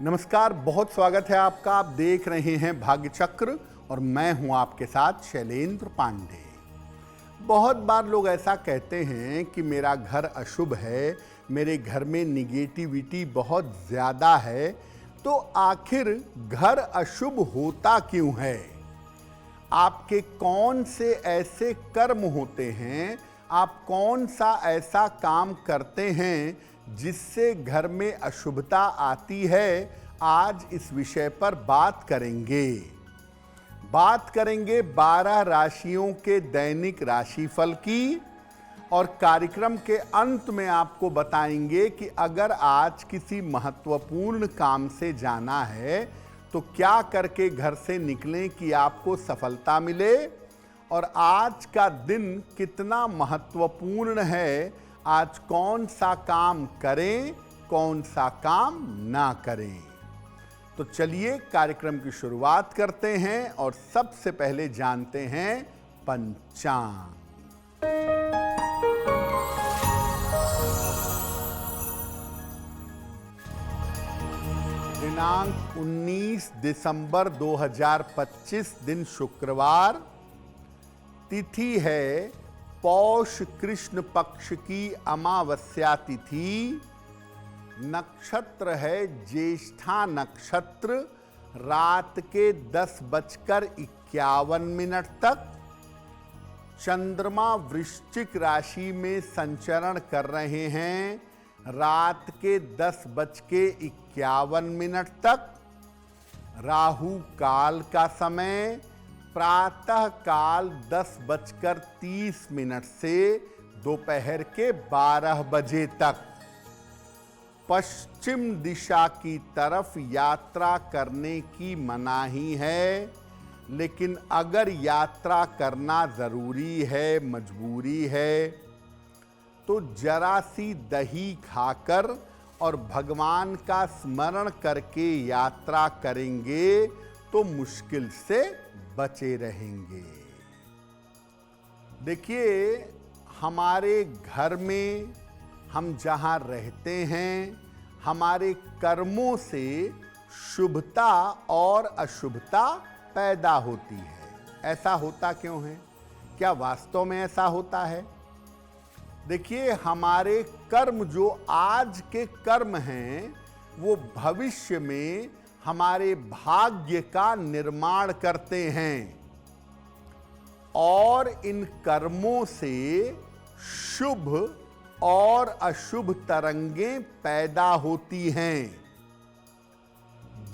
नमस्कार, बहुत स्वागत है आपका। आप देख रहे हैं भाग्य चक्र और मैं हूं आपके साथ शैलेंद्र पांडे। बहुत बार लोग ऐसा कहते हैं कि मेरा घर अशुभ है, मेरे घर में निगेटिविटी बहुत ज़्यादा है। तो आखिर घर अशुभ होता क्यों है? आपके कौन से ऐसे कर्म होते हैं, आप कौन सा ऐसा काम करते हैं जिससे घर में अशुभता आती है? आज इस विषय पर बात करेंगे। 12 राशियों के दैनिक राशिफल की, और कार्यक्रम के अंत में आपको बताएंगे कि अगर आज किसी महत्वपूर्ण काम से जाना है तो क्या करके घर से निकलें कि आपको सफलता मिले, और आज का दिन कितना महत्वपूर्ण है, आज कौन सा काम करें, कौन सा काम ना करें। तो चलिए कार्यक्रम की शुरुआत करते हैं और सबसे पहले जानते हैं पंचांग। दिनांक 19 दिसंबर 2025, दिन शुक्रवार, तिथि है पौष कृष्ण पक्ष की अमावस्या तिथि, नक्षत्र है ज्येष्ठा नक्षत्र, रात के 10:51 तक। चंद्रमा वृश्चिक राशि में संचरण कर रहे हैं रात के 10:51 तक। राहु काल का समय प्रातः काल 10:30 से दोपहर के 12 बजे तक। पश्चिम दिशा की तरफ यात्रा करने की मनाही है, लेकिन अगर यात्रा करना जरूरी है, मजबूरी है, तो जरा सी दही खाकर और भगवान का स्मरण करके यात्रा करेंगे तो मुश्किल से बचे रहेंगे। देखिए, हमारे घर में हम जहाँ रहते हैं, हमारे कर्मों से शुभता और अशुभता पैदा होती है। ऐसा होता क्यों है? क्या वास्तव में ऐसा होता है? देखिए, हमारे कर्म जो आज के कर्म हैं, वो भविष्य में हमारे भाग्य का निर्माण करते हैं, और इन कर्मों से शुभ और अशुभ तरंगें पैदा होती हैं।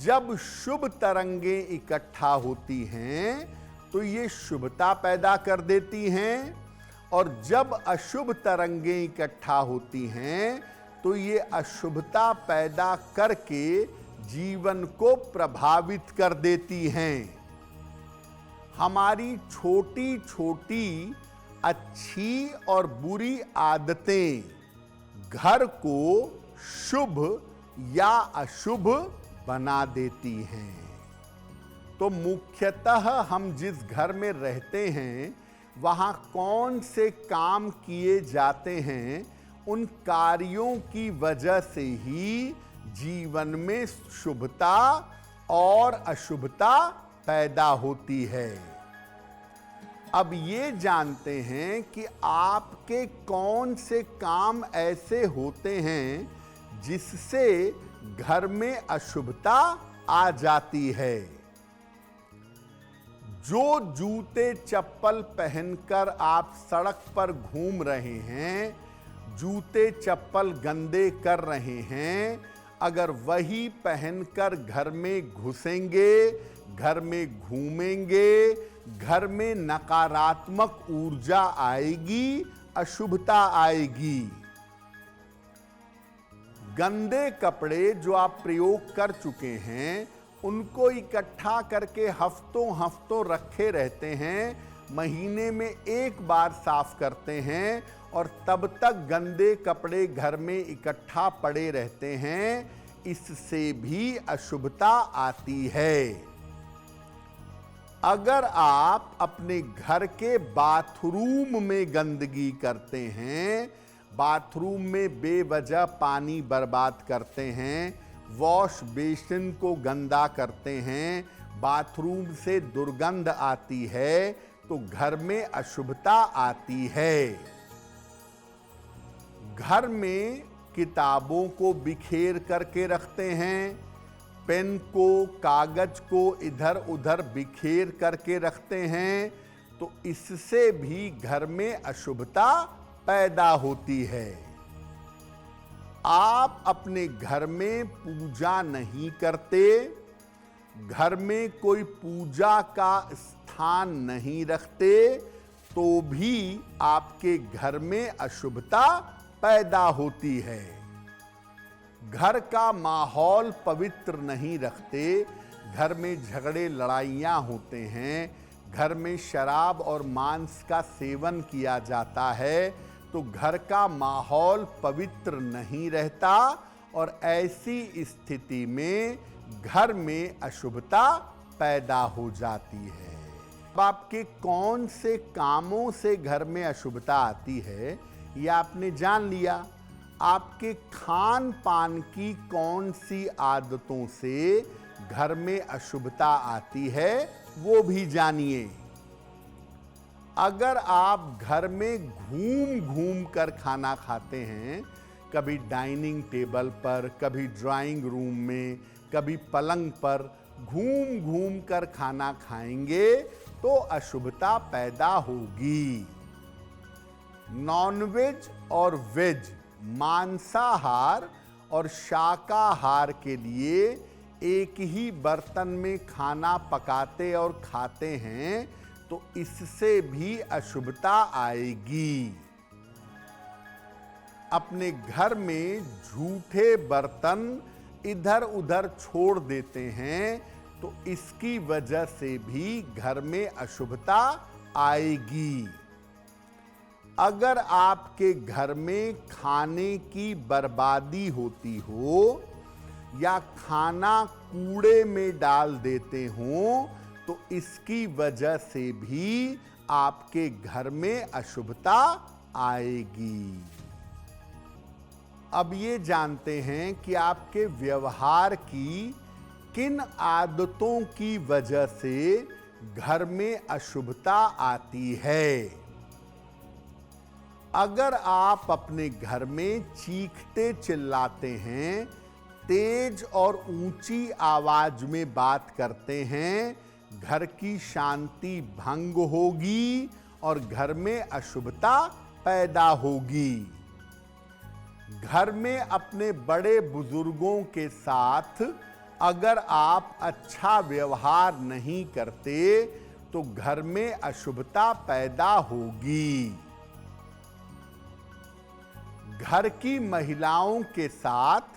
जब शुभ तरंगें इकट्ठा होती हैं तो ये शुभता पैदा कर देती हैं, और जब अशुभ तरंगें इकट्ठा होती हैं तो ये अशुभता पैदा करके जीवन को प्रभावित कर देती हैं। हमारी छोटी छोटी अच्छी और बुरी आदतें घर को शुभ या अशुभ बना देती हैं। तो मुख्यतः हम जिस घर में रहते हैं, वहाँ कौन से काम किए जाते हैं, उन कार्यों की वजह से ही जीवन में शुभता और अशुभता पैदा होती है। अब ये जानते हैं कि आपके कौन से काम ऐसे होते हैं जिससे घर में अशुभता आ जाती है। जो जूते चप्पल पहनकर आप सड़क पर घूम रहे हैं, जूते चप्पल गंदे कर रहे हैं, अगर वही पहनकर घर में घुसेंगे, घर में घूमेंगे, घर में नकारात्मक ऊर्जा आएगी, अशुभता आएगी। गंदे कपड़े जो आप प्रयोग कर चुके हैं, उनको इकट्ठा करके हफ्तों हफ्तों रखे रहते हैं, महीने में एक बार साफ करते हैं, और तब तक गंदे कपड़े घर में इकट्ठा पड़े रहते हैं। इससे भी अशुभता आती है। अगर आप अपने घर के बाथरूम में गंदगी करते हैं, बाथरूम में बेवजह पानी बर्बाद करते हैं, वॉश बेसिन को गंदा करते हैं, बाथरूम से दुर्गंध आती है, तो घर में अशुभता आती है। घर में किताबों को बिखेर करके रखते हैं, पेन को, कागज को इधर उधर बिखेर करके रखते हैं, तो इससे भी घर में अशुभता पैदा होती है। आप अपने घर में पूजा नहीं करते, घर में कोई पूजा का स्थान नहीं रखते, तो भी आपके घर में अशुभता पैदा होती है। घर का माहौल पवित्र नहीं रखते, घर में झगड़े लड़ाइयाँ होते हैं, घर में शराब और मांस का सेवन किया जाता है, तो घर का माहौल पवित्र नहीं रहता और ऐसी स्थिति में घर में अशुभता पैदा हो जाती है। अब आपके कौन से कामों से घर में अशुभता आती है ये आपने जान लिया। आपके खान पान की कौन सी आदतों से घर में अशुभता आती है वो भी जानिए। अगर आप घर में घूम घूम कर खाना खाते हैं, कभी डाइनिंग टेबल पर, कभी ड्राइंग रूम में, कभी पलंग पर घूम घूम कर खाना खाएंगे तो अशुभता पैदा होगी। नॉनवेज और वेज, मांसाहार और शाकाहार के लिए एक ही बर्तन में खाना पकाते और खाते हैं तो इससे भी अशुभता आएगी। अपने घर में झूठे बर्तन इधर उधर छोड़ देते हैं तो इसकी वजह से भी घर में अशुभता आएगी। अगर आपके घर में खाने की बर्बादी होती हो या खाना कूड़े में डाल देते हो तो इसकी वजह से भी आपके घर में अशुभता आएगी। अब ये जानते हैं कि आपके व्यवहार की किन आदतों की वजह से घर में अशुभता आती है। अगर आप अपने घर में चीखते चिल्लाते हैं, तेज और ऊंची आवाज में बात करते हैं, घर की शांति भंग होगी और घर में अशुभता पैदा होगी। घर में अपने बड़े बुजुर्गों के साथ अगर आप अच्छा व्यवहार नहीं करते तो घर में अशुभता पैदा होगी। घर की महिलाओं के साथ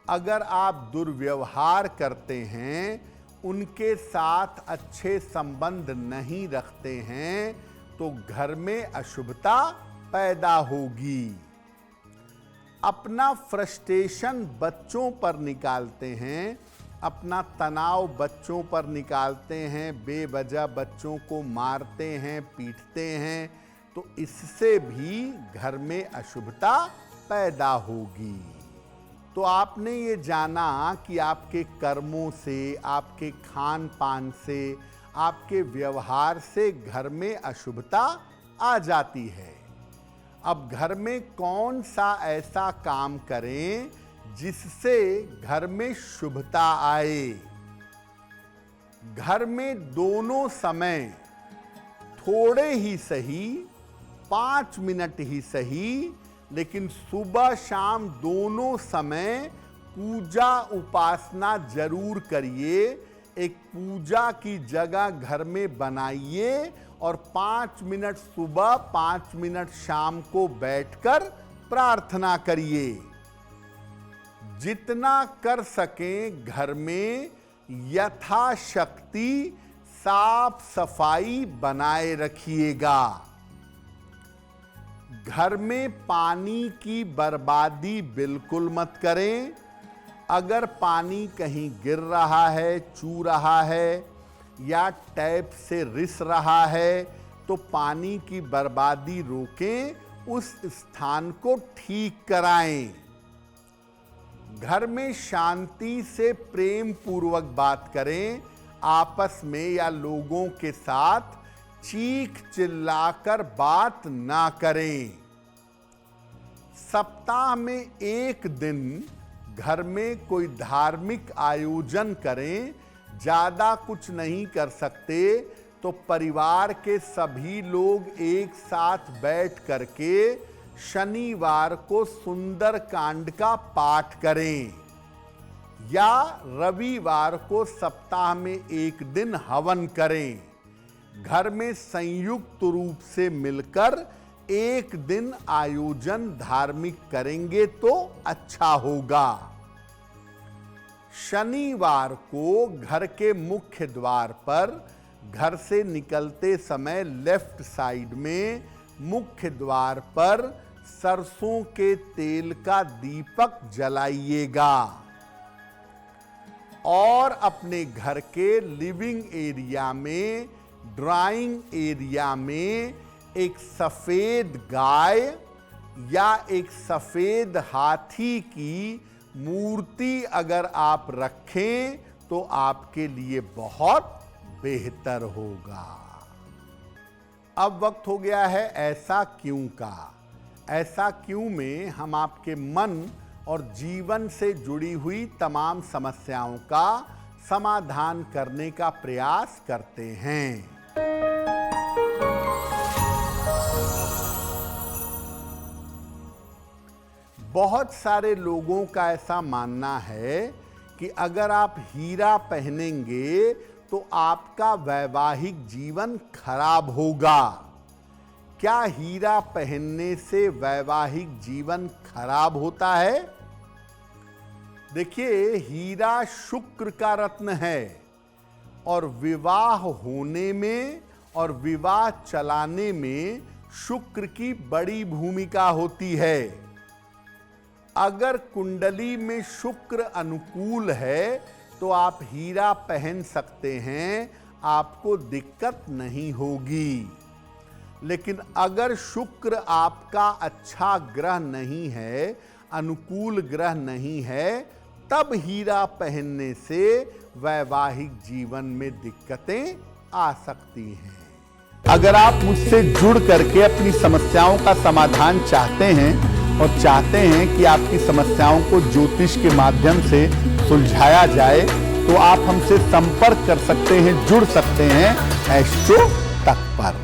अगर आप दुर्व्यवहार करते हैं, उनके साथ अच्छे संबंध नहीं रखते हैं तो घर में अशुभता पैदा होगी। अपना फ्रस्ट्रेशन बच्चों पर निकालते हैं, अपना तनाव बच्चों पर निकालते हैं, बेवजह बच्चों को मारते हैं, पीटते हैं, तो इससे भी घर में अशुभता पैदा होगी। तो आपने ये जाना कि आपके कर्मों से, आपके खान पान से, आपके व्यवहार से घर में अशुभता आ जाती है। अब घर में कौन सा ऐसा काम करें जिससे घर में शुभता आए। घर में दोनों समय थोड़े ही सही, 5 मिनट ही सही, लेकिन सुबह शाम दोनों समय पूजा उपासना जरूर करिए। एक पूजा की जगह घर में बनाइए और 5 मिनट सुबह, 5 मिनट शाम को बैठकर प्रार्थना करिए। जितना कर सकें घर में यथाशक्ति साफ सफाई बनाए रखिएगा। घर में पानी की बर्बादी बिल्कुल मत करें। अगर पानी कहीं गिर रहा है, चू रहा है या टैप से रिस रहा है तो पानी की बर्बादी रोकें, उस स्थान को ठीक कराएं। घर में शांति से प्रेम पूर्वक बात करें, आपस में या लोगों के साथ चीख चिल्लाकर बात ना करें। सप्ताह में एक दिन घर में कोई धार्मिक आयोजन करें। ज्यादा कुछ नहीं कर सकते तो परिवार के सभी लोग एक साथ बैठ करके शनिवार को सुंदर कांड का पाठ करें, या रविवार को सप्ताह में एक दिन हवन करें। घर में संयुक्त रूप से मिलकर एक दिन आयोजन धार्मिक करेंगे तो अच्छा होगा। शनिवार को घर के मुख्य द्वार पर घर से निकलते समय लेफ्ट साइड में मुख्य द्वार पर सरसों के तेल का दीपक जलाइएगा और अपने घर के लिविंग एरिया में, ड्राइंग एरिया में एक सफेद गाय या एक सफेद हाथी की मूर्ति अगर आप रखें तो आपके लिए बहुत बेहतर होगा। अब वक्त हो गया है ऐसा क्यों का। ऐसा क्यों में हम आपके मन और जीवन से जुड़ी हुई तमाम समस्याओं का समाधान करने का प्रयास करते हैं। बहुत सारे लोगों का ऐसा मानना है कि अगर आप हीरा पहनेंगे तो आपका वैवाहिक जीवन खराब होगा। क्या हीरा पहनने से वैवाहिक जीवन खराब होता है? देखिए, हीरा शुक्र का रत्न है और विवाह होने में और विवाह चलाने में शुक्र की बड़ी भूमिका होती है। अगर कुंडली में शुक्र अनुकूल है तो आप हीरा पहन सकते हैं, आपको दिक्कत नहीं होगी। लेकिन अगर शुक्र आपका अच्छा ग्रह नहीं है, अनुकूल ग्रह नहीं है, तब हीरा पहनने से वैवाहिक जीवन में दिक्कतें आ सकती हैं। अगर आप मुझसे जुड़ करके अपनी समस्याओं का समाधान चाहते हैं और चाहते हैं कि आपकी समस्याओं को ज्योतिष के माध्यम से सुलझाया जाए, तो आप हमसे संपर्क कर सकते हैं, जुड़ सकते हैं एस्ट्रो तक पर।